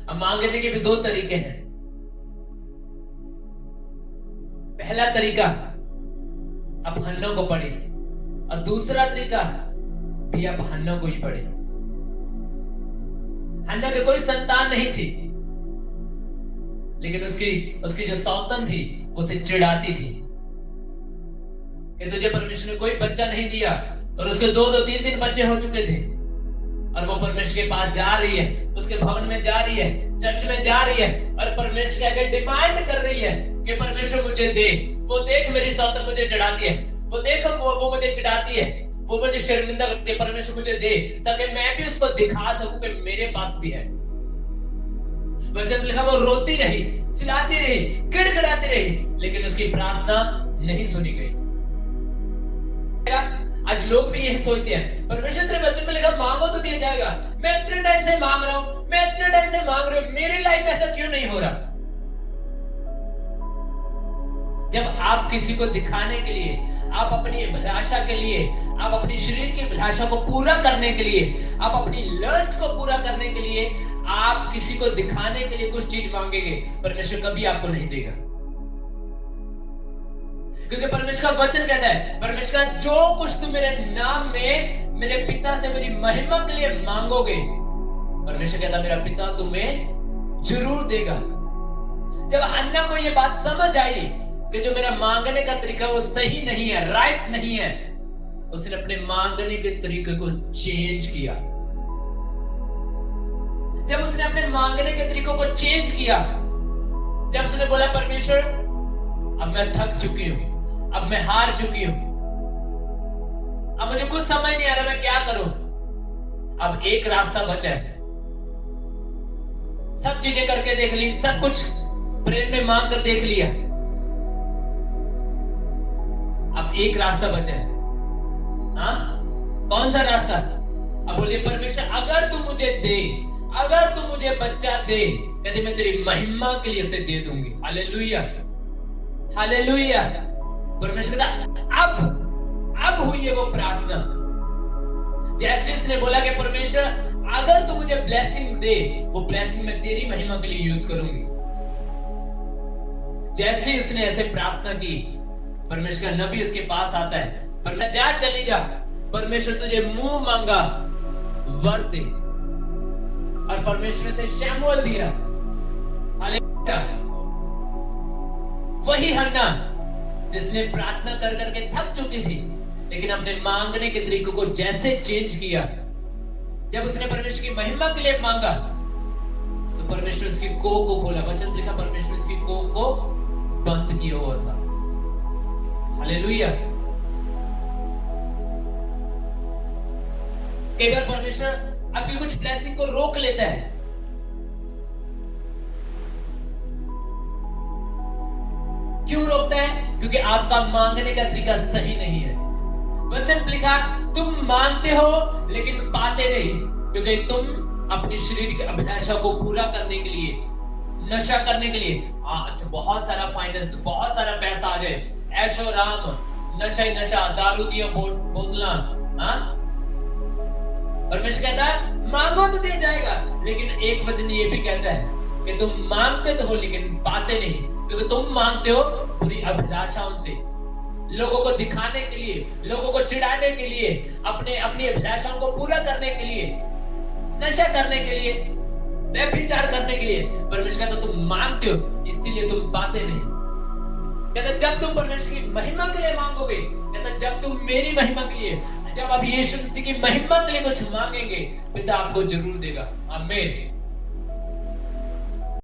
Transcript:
अब मांगने के भी दो तरीके हैं। पहला तरीका अब हन्ना को पढ़े, और दूसरा तरीका भी अब हन्ना को ही पढ़े। हन्ना के कोई संतान नहीं थी, लेकिन उसकी जो सौतन थी वो उसे चिढ़ाती थी कि तुझे परमेश्वर ने कोई बच्चा नहीं दिया, और उसके 2-3 बच्चे हो चुके थे, और वो परमेश्वर के पास जा रही है, उसके भवन में जा रही है, चर्च में जा रही है, और परमेश्वर के आगे डिमांड कर रही है कि परमेश्वर मुझे दे। वो देख मेरी सौतन मुझे चिढ़ाती है, वो देख वो मुझे चिढ़ाती है, वो मुझे शर्मिंदा करती है, परमेश्वर मुझे दे ताकि मैं भी उसको दिखा सकूं कि मेरे पास भी है। वचन लिखा वो रोती रही, चिल्लाती रही, गिड़गिड़ाती रही, लेकिन उसकी प्रार्थना नहीं सुनी गई। आज लोग भी यही सोचते हैं, परमेश्वर तेरे वचन में लिखा मांगो तो दिया जाएगा, मैं इतने टाइम से मांग रहा हूं, मैं इतने टाइम से मांग रहा हूं, मेरी लाइफ में ऐसा क्यों नहीं हो रहा? जब आप किसी को दिखाने के लिए, आप अपनी अभिलाषा के लिए, आप अपनी शरीर की अभिलाषा को पूरा करने के लिए, आप अपनी लस्ट को पूरा करने के लिए आप किसी को दिखाने के लिए कुछ चीज मांगेंगे, परमेश्वर कभी आपको नहीं देगा। क्योंकि परमेश्वर का वचन कहता है, परमेश्वर का जो कुछ तुम मेरे नाम में मेरे पिता से मेरी महिमा के लिए मांगोगे, परमेश्वर कहता है मेरा पिता तुम्हें जरूर देगा। जब हन्ना को यह बात समझ आई कि जो मेरा मांगने का तरीका वो सही नहीं है, राइट नहीं है, उसने अपने मांगने के तरीके को चेंज किया। जब उसने अपने मांगने के तरीकों को चेंज किया, जब उसने बोला परमेश्वर अब मैं थक चुकी हूं, अब मैं हार चुकी हूं, अब मुझे कुछ समझ नहीं आ रहा मैं क्या करूं, अब एक रास्ता बचा है। सब चीजें करके देख ली, सब कुछ प्रेम में मांग कर देख लिया, अब एक रास्ता बचा है। हाँ, कौन सा रास्ता? अब बोलिए परमेश्वर अगर तू मुझे दे, अगर तू मुझे बच्चा दे, कहते मैं तेरी महिमा के लिए उसे दे दूंगी। Hallelujah, hallelujah. परमेश्वर कहता अब हुई है वो प्रार्थना। जैसे इसने बोला कि परमेश्वर अगर तू मुझे ब्लेसिंग दे, वो ब्लेसिंग मैं तेरी महिमा के लिए यूज करूंगी। जैसे उसने ऐसे प्रार्थना की, परमेश्वर का नबी उसके पास आता है, पर जा चली जा, परमेश्वर तुझे मुंह मांगा वर दे, और परमेश्वर से शमूएल दिया। हालेलुया। वही हन्ना जिसने प्रार्थना कर करके थक चुकी थी, लेकिन अपने मांगने के तरीकों को जैसे चेंज किया, जब उसने परमेश्वर की महिमा के लिए मांगा, तो परमेश्वर उसकी कोख को खोला। वचन लिखा परमेश्वर उसकी कोख को बंद किया हुआ था। हालेलुया। कई बार परमेश्वर आपकी कुछ ब्लेसिंग को रोक लेता है, क्यों रोकता है? क्योंकि आपका मांगने का तरीका सही नहीं है। वचन लिखा तुम मांगते हो लेकिन पाते नहीं, क्योंकि तुम अपनी शरीर की अभिलाषा को पूरा करने के लिए, नशा करने के लिए, अच्छा बहुत सारा फाइनेंस, बहुत सारा पैसा आ जाए, ऐशो राम, नशा ही नशा, दारू दिया बोतला। परमेश्वर कहता है मांगो तो दिया जाएगा, लेकिन एक वचन ये भी कहता है कि तुम मांगते तो हो लेकिन पाते नहीं, क्योंकि तुम मांगते हो पूरी अभिलाषाओं से, लोगों को दिखाने के लिए, लोगों को चिढ़ाने के लिए, अपनी अभिलाषाओं को पूरा करने के लिए, नशा करने के लिए, व्यभिचार करने के लिए। परमेश्वर कहता तुम मांगते हो इसीलिए तुम पाते नहीं। कहता जब तुम परमेश्वर की महिमा के लिए मांगोगे, कहता जब तुम मेरी महिमा के लिए, जब आप यीशु मसीह की महिमा के लिए कुछ मांगेंगे, पिता आपको जरूर देगा। आमीन।